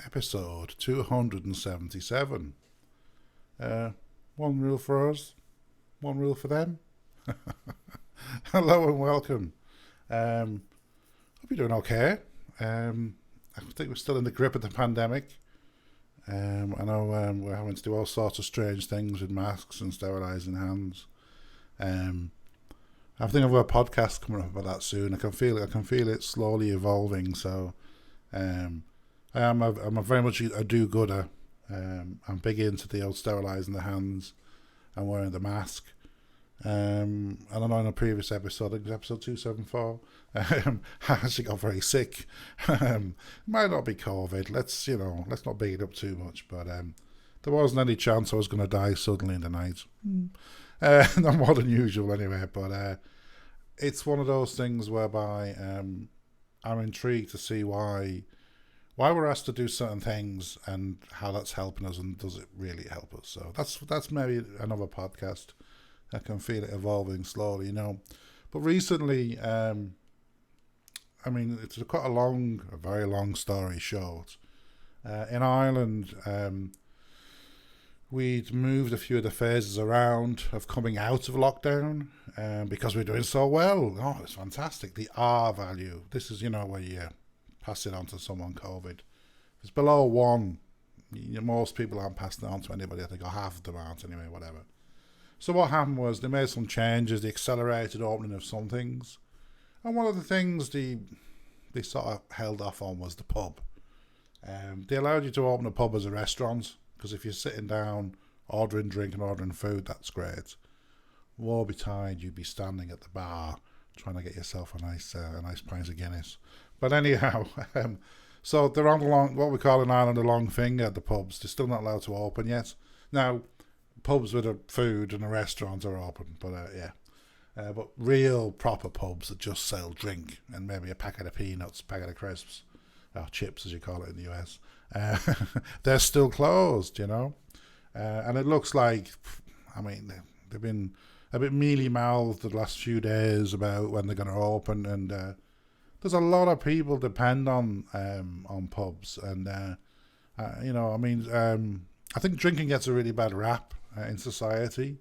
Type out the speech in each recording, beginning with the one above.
episode 277. One rule for us, one rule for them. Hello and welcome. Hope you're doing okay. I think we're still in the grip of the pandemic. I know we're having to do all sorts of strange things with masks and sterilising hands. I think I've got a podcast coming up about that soon. I can feel it. I can feel it slowly evolving. So, I'm a very much a do-gooder. I'm big into the old sterilising the hands and wearing the mask. And I know in a previous episode, I think it was episode 274, I actually got very sick. Might not be COVID. Let's not beat it up too much. But there wasn't any chance I was going to die suddenly in the night. Not more than usual anyway. But it's one of those things whereby I'm intrigued to see why we're asked to do certain things and how that's helping us, and does it really help us? So that's maybe another podcast. I can feel it evolving slowly, But recently, it's quite a very long story short. In Ireland, we'd moved a few of the phases around of coming out of lockdown because we're doing so well. Oh, it's fantastic. The R value. This is, where you pass it on to someone, COVID. If it's below 1, most people aren't passing it on to anybody, I think, or half of them aren't anyway, whatever. So what happened was they made some changes, they accelerated opening of some things. And one of the things they sort of held off on was the pub. They allowed you to open a pub as a restaurant, because if you're sitting down, ordering drink and ordering food, that's great. Woe betide, you'd be standing at the bar trying to get yourself a nice pint of Guinness. But anyhow, so they're on what we call in Ireland the long finger, the pubs. They're still not allowed to open yet. Now, pubs with a food and a restaurant are open, but but real proper pubs that just sell drink and maybe a packet of peanuts, a packet of crisps, or chips as you call it in the US, they're still closed, and it looks like, they've been a bit mealy-mouthed the last few days about when they're going to open, and there's a lot of people depend on pubs, and I think drinking gets a really bad rap in society,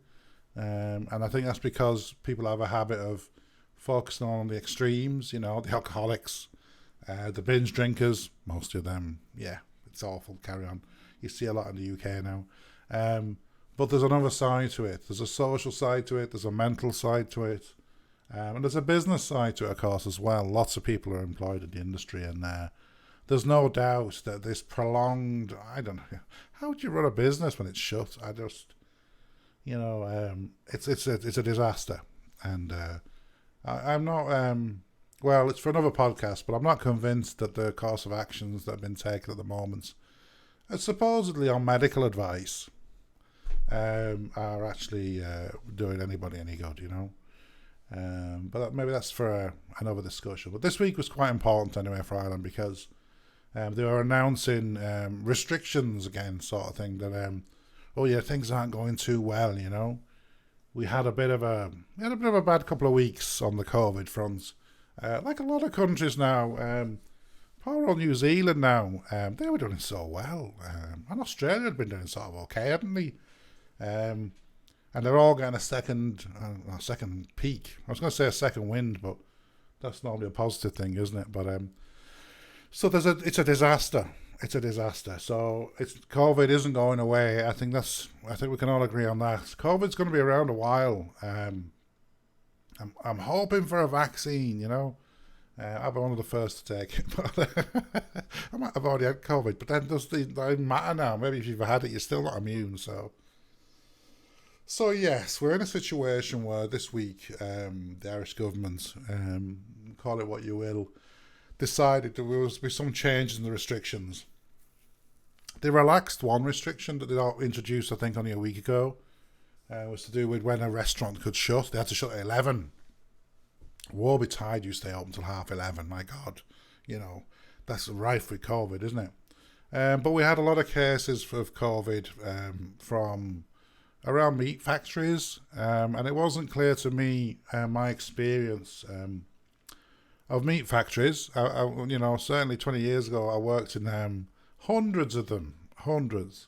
and I think that's because people have a habit of focusing on the extremes, the alcoholics, the binge drinkers, most of them, it's awful, carry on. You see a lot in the UK now. But there's another side to it. There's a social side to it, there's a mental side to it, and there's a business side to it, of course, as well. Lots of people are employed in the industry, and there's no doubt that this prolonged, I don't know, how do you run a business when it's shut? I just, it's a disaster. And I'm not, it's for another podcast, but I'm not convinced that the course of actions that have been taken at the moment, supposedly on medical advice, are actually doing anybody any good, But maybe that's for another discussion. But this week was quite important anyway for Ireland, because they were announcing restrictions again, sort of thing, that things aren't going too well, We had a bit of a bad couple of weeks on the COVID front, like a lot of countries now. Poor old New Zealand now, they were doing so well, and Australia had been doing sort of okay, hadn't they? And they're all getting a second peak. I was going to say a second wind, but that's normally a positive thing, isn't it? But so it's a disaster. It's a disaster. So COVID isn't going away. I think we can all agree on that. COVID's going to be around a while. I'm hoping for a vaccine. I'll be one of the first to take it. But I might have already had COVID. But then does it matter now? Maybe if you've had it, you're still not immune. So yes, we're in a situation where this week the Irish government, call it what you will, decided there will be some changes in the restrictions. They relaxed one restriction that they introduced, I think, only a week ago. Was to do with when a restaurant could shut. They had to shut at 11. Woe betide you stay open till 11:30. My God, that's rife with COVID, isn't it? But we had a lot of cases of COVID from around meat factories, and it wasn't clear to me my experience of meat factories. Certainly 20 years ago I worked in hundreds of them, hundreds.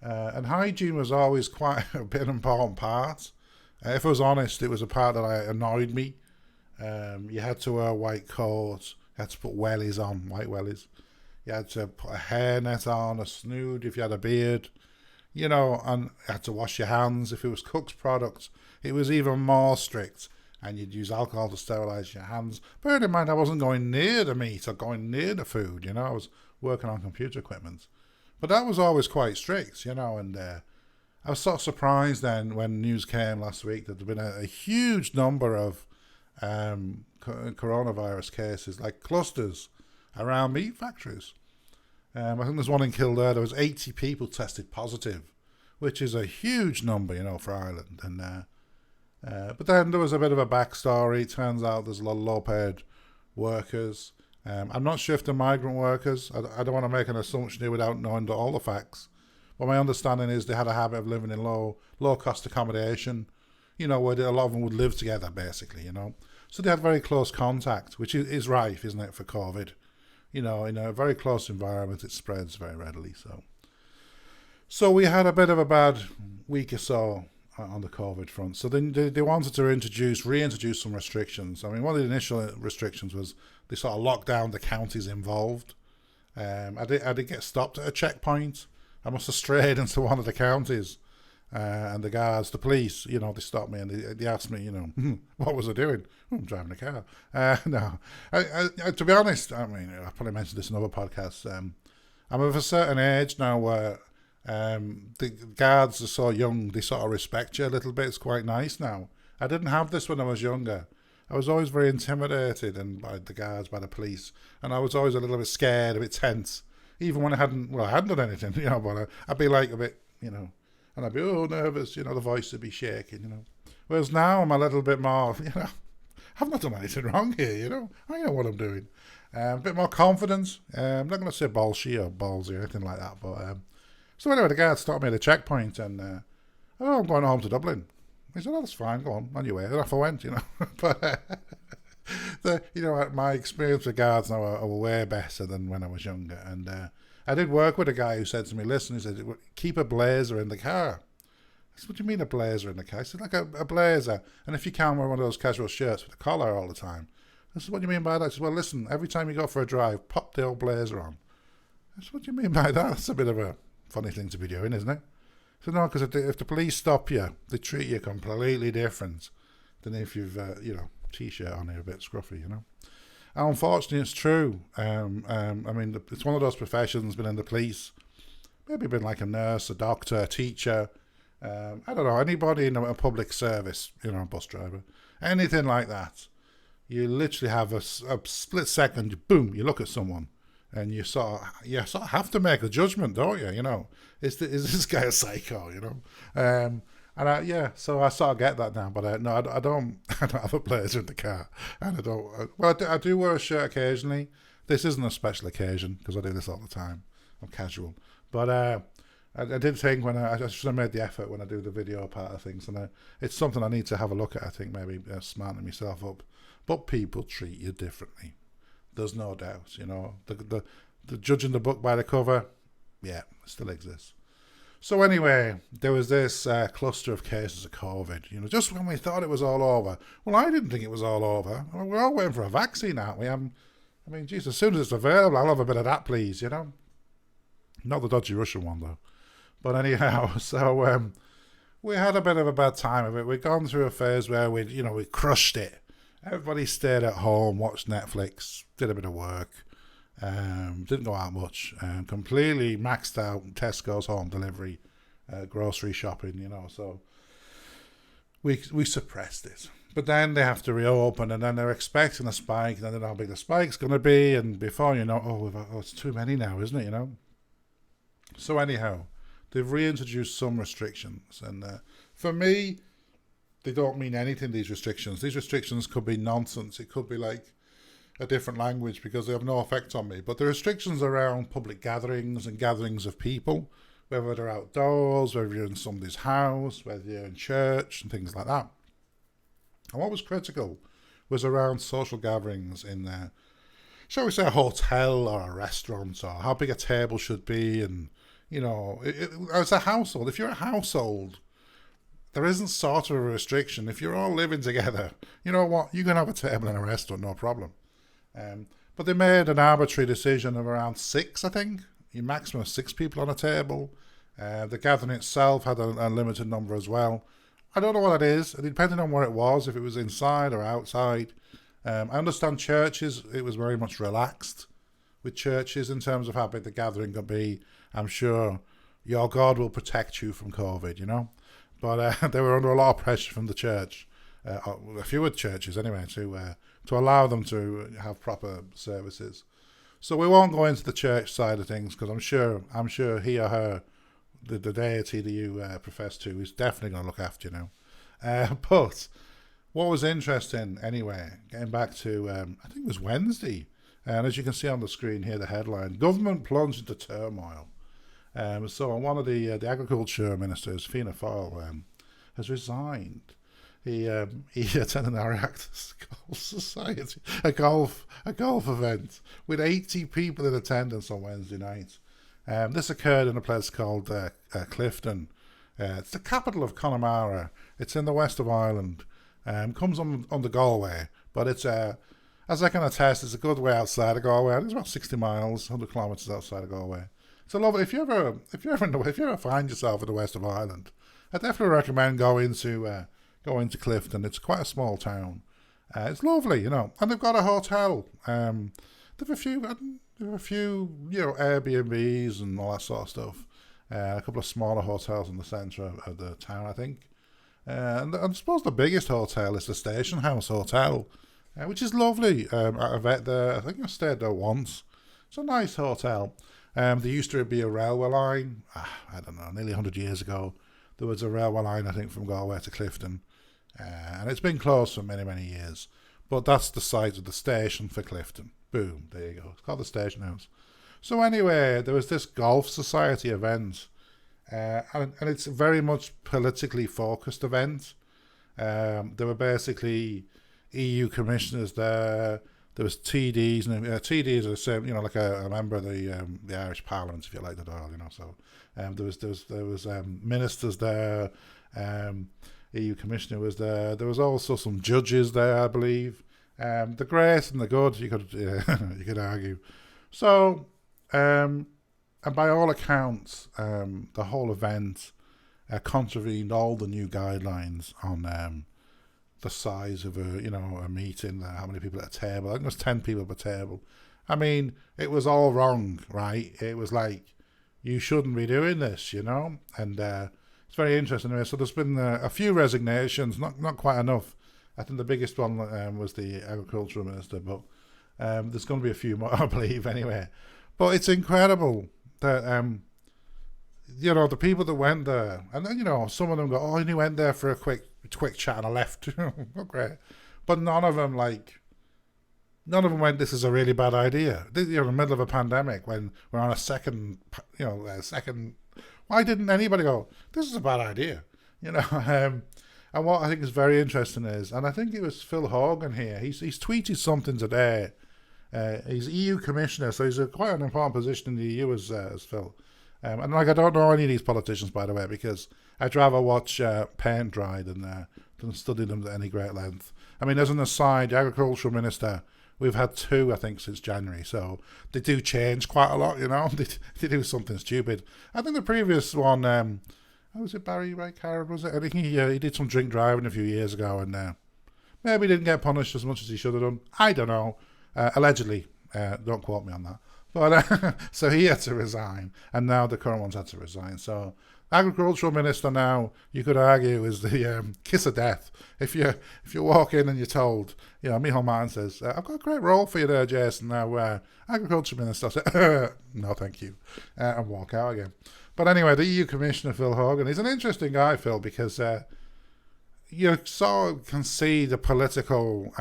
And hygiene was always quite a bit an important part. If I was honest, it was a part that annoyed me. You had to wear a white coat. You had to put wellies on, white wellies. You had to put a hairnet on, a snood if you had a beard. And you had to wash your hands. If it was Cook's products, it was even more strict. And you'd use alcohol to sterilise your hands. Bear in mind, I wasn't going near the meat or going near the food, I was working on computer equipment. But that was always quite strict, and I was sort of surprised then when news came last week that there'd been a huge number of coronavirus cases, like clusters around meat factories. I think there's one in Kildare. There was 80 people tested positive, which is a huge number, for Ireland. And but then there was a bit of a backstory. It turns out there's a lot of low-paid workers. I'm not sure if they're migrant workers. I don't want to make an assumption here without knowing all the facts. But my understanding is they had a habit of living in low-cost accommodation, where a lot of them would live together, basically, So they had very close contact, which is rife, isn't it, for COVID? In a very close environment, it spreads very readily. So we had a bit of a bad week or so on the COVID front. So then they wanted to reintroduce some restrictions. I mean, one of the initial restrictions was they sort of locked down the counties involved. I did get stopped at a checkpoint. I must have strayed into one of the counties. And the guards, the police, they stopped me and they asked me, what was I doing? I'm driving a car. No, I, to be honest, I mean, I probably mentioned this in other podcasts. I'm of a certain age now where the guards are so young, they sort of respect you a little bit. It's quite nice now. I didn't have this when I was younger. I was always very intimidated by the guards, by the police, and I was always a little bit scared, a bit tense, even when I hadn't done anything, but I'd be like a bit, and I'd be nervous, the voice would be shaking, Whereas now I'm a little bit more, I've not done anything wrong here, I know what I'm doing. A bit more confidence. I'm not going to say bolshy or ballsy or anything like that, but so anyway, the guard stopped me at a checkpoint and, I'm going home to Dublin. He said, that's fine, go on your way. And off I went, But, my experience with guards now are way better than when I was younger. And I did work with a guy who said to me, listen, he said, keep a blazer in the car. I said, what do you mean a blazer in the car? He said, like a blazer. And if you can, wear one of those casual shirts with a collar all the time. I said, what do you mean by that? He said, well, listen, every time you go for a drive, pop the old blazer on. I said, what do you mean by that? That's a bit of a funny thing to be doing, isn't it? So no, because if the police stop you, they treat you completely different than if you've, T-shirt on here, a bit scruffy, And unfortunately, it's true. I mean, it's one of those professions, been in the police, maybe been like a nurse, a doctor, a teacher, I don't know, anybody in a public service, a bus driver, anything like that. You literally have a split second, boom, you look at someone. And you sort of have to make a judgment, don't you? Is this guy a psycho? So I sort of get that now. But no, I don't have a blazer in the car, and I don't. I do wear a shirt occasionally. This isn't a special occasion because I do this all the time. I'm casual, but I did think when I should have made the effort when I do the video part of things, and it's something I need to have a look at. I think maybe smartening myself up. But people treat you differently. There's no doubt, the judging the book by the cover, yeah, still exists. So anyway, there was this cluster of cases of COVID, just when we thought it was all over. Well, I didn't think it was all over. We're all waiting for a vaccine, aren't we? Geez, as soon as it's available, I'll have a bit of that, please, Not the dodgy Russian one, though. But anyhow, so we had a bit of a bad time of it. We'd gone through a phase where we crushed it. Everybody stayed at home, watched Netflix, did a bit of work, didn't go out much, completely maxed out Tesco's home delivery, grocery shopping, so we suppressed it. But then they have to reopen, and then they're expecting a spike, and then they know how big the spike's going to be, and before you know, it's too many now, isn't it, So anyhow, they've reintroduced some restrictions, and for me, they don't mean anything, these restrictions. These restrictions could be nonsense. It could be like a different language because they have no effect on me. But the restrictions around public gatherings and gatherings of people, whether they're outdoors, whether you're in somebody's house, whether you're in church and things like that. And what was critical was around social gatherings in shall we say, a hotel or a restaurant, or how big a table should be, and as a household, if you're a household, there isn't sort of a restriction. If you're all living together, you know what, you can have a table in a restaurant, no problem. But they made an arbitrary decision of around six, I think, a maximum of six people on a table. The gathering itself had a limited number as well. I don't know what that is, depending on where it was, if it was inside or outside. I understand churches, it was very much relaxed with churches in terms of how big the gathering could be. I'm sure your God will protect you from COVID, you know. But they were under a lot of pressure from the church, a few churches anyway, to allow them to have proper services. So we won't go into the church side of things, because I'm sure he or her, the deity that you profess to, is definitely going to look after you now. But what was interesting, anyway, getting back to, I think it was Wednesday, and as you can see on the screen here, the headline, government plunged into turmoil. So one of the agriculture ministers, Fianna Fáil, has resigned. He attended our Reactors Golf Society, a golf event with 80 people in attendance on Wednesday night. This occurred in a place called Clifton. It's the capital of Connemara. It's in the west of Ireland. Comes on the Galway, but it's as I can attest, it's a good way outside of Galway. It's about 60 miles, 100 kilometres outside of Galway. So, lovely. If you ever find yourself in the west of Ireland, I definitely recommend going to Clifton. It's quite a small town. It's lovely, you know, and they've got a hotel. They've a few, Airbnbs and all that sort of stuff. A couple of smaller hotels in the centre of the town, I think. And I suppose the biggest hotel is the Station House Hotel, which is lovely. I think I stayed there once. It's a nice hotel. There used to be a railway line, I don't know, nearly 100 years ago. There was a railway line, I think, from Galway to Clifton. And it's been closed for many, many years. But that's the site of the station for Clifton. Boom, there you go. It's called the Station House. So anyway, there was this Golf Society event. And it's a very much politically focused event. There were basically EU commissioners there. There was TDs, and TDs are the same, you know, like a member of the Irish Parliament, if you like that, all, you know. So there was ministers there. EU commissioner was there. There was also some judges there, I believe. The great and the good, you could argue. So, and by all accounts, the whole event contravened all the new guidelines on the size of a meeting, how many people at a table. I think it was 10 people per table. I mean, it was all wrong, right? It was like, you shouldn't be doing this, you know? And it's very interesting. So there's been a few resignations, not quite enough. I think the biggest one was the agricultural minister, but there's going to be a few more, I believe, anyway. But it's incredible that, the people that went there, and then, some of them go, oh, and he went there for a quick chat and I left. Okay. But none of them went, this is a really bad idea. You're in the middle of a pandemic when we're on a second, why didn't anybody go, this is a bad idea? And what I think is very interesting is, and I think it was Phil Hogan here, he's tweeted something today. He's EU commissioner, so he's quite an important position in the EU as Phil. And I don't know any of these politicians, by the way, because I'd rather watch paint dry than study them at any great length. I mean, as an aside, the agricultural minister, we've had two, I think, since January, so they do change quite a lot, They do something stupid. I think the previous one, was it Barry Ray-Carron, was it? I think he did some drink driving a few years ago, and maybe didn't get punished as much as he should have done. I don't know. Allegedly. Don't quote me on that. But so he had to resign, and now the current one's had to resign. So agricultural minister now, you could argue, is the kiss of death. If you walk in and you're told, Micheál Martin says, I've got a great role for you there, Jason. Now, agriculture minister, I say, no, thank you, and walk out again. But anyway, the EU Commissioner, Phil Hogan, he's an interesting guy, Phil, because you sort of can see the political,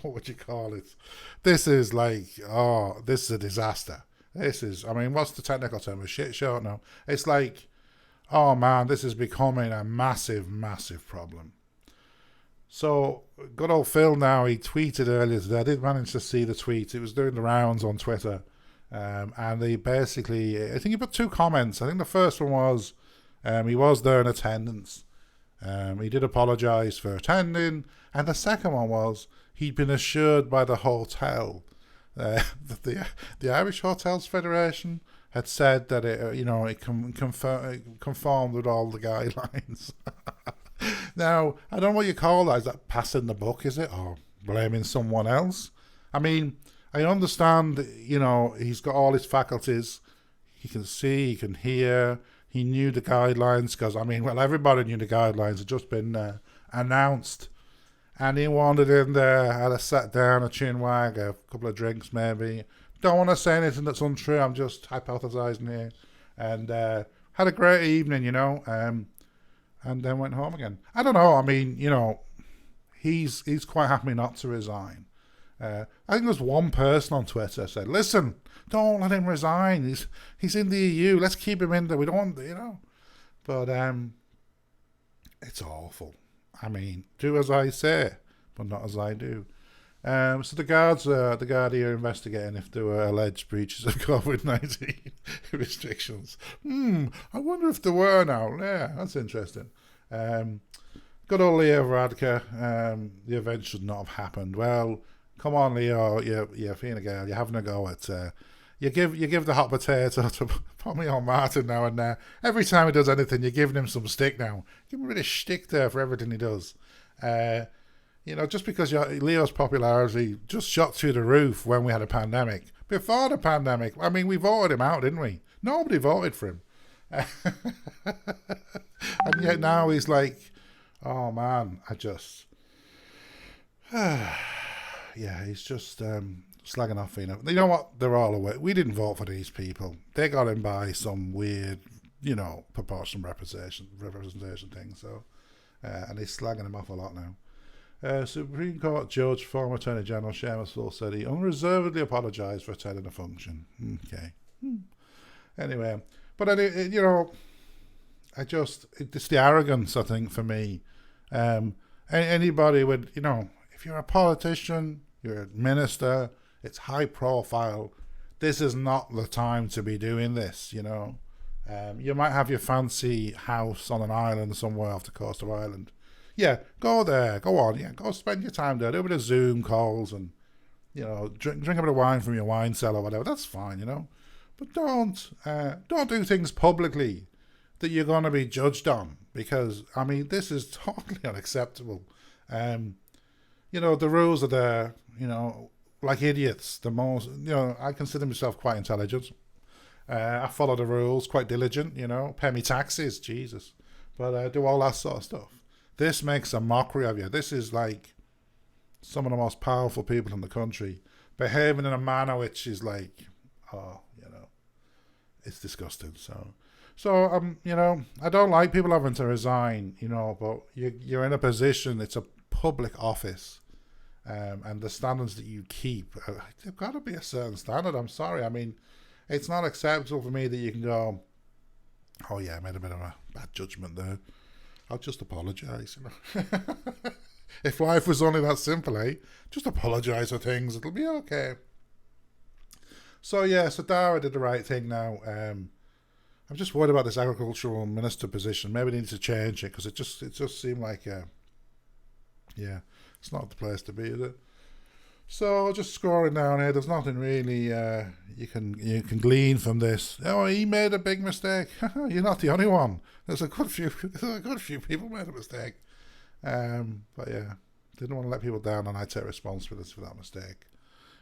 what would you call it? This is like, this is a disaster. This is, what's the technical term? A shit show? No. It's like, oh man, this is becoming a massive, massive problem. So, good old Phil now, he tweeted earlier today. I did manage to see the tweet. It was doing the rounds on Twitter. And he basically, I think he put two comments. I think the first one was he was there in attendance. He did apologise for attending. And the second one was he'd been assured by the hotel that the Irish Hotels Federation had said that it conformed with all the guidelines. Now, I don't know what you call that. Is that passing the buck, is it? Or blaming someone else? I mean, I understand, he's got all his faculties. He can see, he can hear. He knew the guidelines because, everybody knew the guidelines. Had just been announced. And he wandered in there, had a sat down, a chin wag, a couple of drinks maybe. Don't want to say anything that's untrue. I'm just hypothesizing here. And had a great evening, and then went home again. I don't know. He's quite happy not to resign. I think there's one person on Twitter said, "Listen, don't let him resign. He's in the EU. Let's keep him in there. We don't want, But it's awful. Do as I say, but not as I do. So the guards are here investigating if there were alleged breaches of COVID-19 restrictions. I wonder if there were now. Yeah, that's interesting. Good old Leo Varadkar. The event should not have happened. Well, come on, Leo. You're Fine Gael. You're having a go at. You give the hot potato to Pommy Martin now and there. Every time he does anything, you're giving him some stick now. Give him a bit of shtick there for everything he does. Just because Leo's popularity just shot through the roof when we had a pandemic. Before the pandemic, we voted him out, didn't we? Nobody voted for him. And yet now he's like, oh man, he's just slagging off Fina. You know what? They're all away. We didn't vote for these people. They got him by some weird, proportional representation thing. So, and he's slagging him off a lot now. Supreme Court Judge, former Attorney General Seamus Full said he unreservedly apologised for attending a function. Okay. Anyway, but it's the arrogance, I think, for me. Anybody would, if you're a politician, you're a minister, it's high profile. This is not the time to be doing this, You might have your fancy house on an island somewhere off the coast of Ireland. Yeah, go there, go on, go spend your time there, do a bit of Zoom calls and, drink a bit of wine from your wine cellar or whatever, that's fine, But don't do things publicly that you're going to be judged on because, this is totally unacceptable. The rules are there, like idiots, the most, I consider myself quite intelligent. I follow the rules, quite diligent, pay me taxes, Jesus. But I do all that sort of stuff. This makes a mockery of you. This is like some of the most powerful people in the country behaving in a manner which is like, it's disgusting. So I don't like people having to resign, but you're in a position, it's a public office, and the standards that you keep, they've got to be a certain standard. I'm sorry. It's not acceptable for me that you can go, oh yeah, I made a bit of a bad judgment there. I'll just apologise, If life was only that simple, just apologise for things, it'll be okay. So Dara did the right thing now. I'm just worried about this agricultural minister position. Maybe they need to change it because it just seemed like, it's not the place to be, is it? So just scrolling down here, there's nothing really you can glean from this. Oh, he made a big mistake. You're not the only one. There's a good few people made a mistake. But yeah, didn't want to let people down, and I take responsibility for that mistake.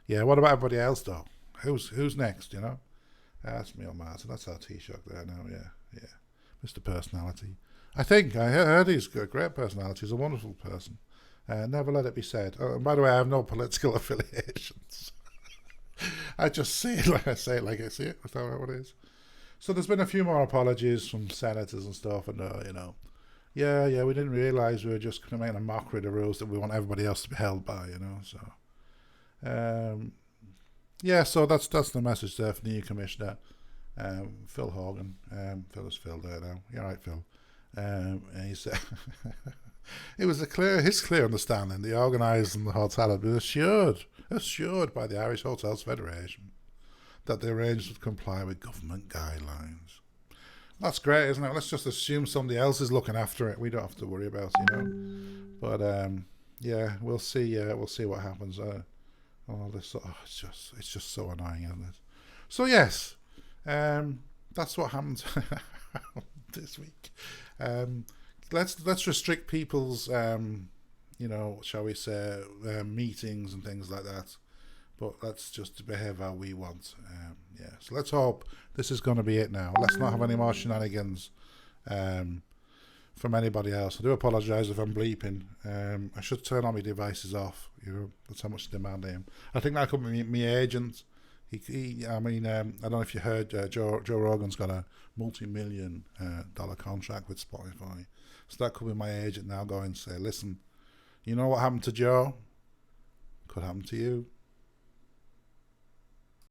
Yeah, what about everybody else though? Who's next? That's me on Martin. That's our Taoiseach there now. Yeah, Mr. Personality. I heard he's got a great personality. He's a wonderful person. Never let it be said. And by the way, I have no political affiliations. I just say it like I say it. That's how it is. So there's been a few more apologies from senators and stuff, and we didn't realise we were just kind of making a mockery of the rules that we want everybody else to be held by, So, so that's the message there from the new commissioner, Phil Hogan. Phil is Phil there now. You're right, Phil. And he said. It was his clear understanding the organisers and the hotel had been assured by the Irish Hotels Federation that the arrangements would comply with government guidelines. That's great, isn't it? Let's just assume somebody else is looking after it. We don't have to worry about it, But yeah, we'll see. We'll see what happens. All this, it's just so annoying, isn't it? So yes, that's what happened this week. Let's restrict people's, shall we say, meetings and things like that. But let's just behave how we want. So let's hope this is going to be it now. Let's not have any more shenanigans from anybody else. I do apologise if I'm bleeping. I should turn all my devices off. That's how much demand I am. I think that could be my agent. I don't know if you heard, Joe Rogan's got a multi-million dollar contract with Spotify. So that could be my agent now going to say, listen, you know what happened to Joe? Could happen to you.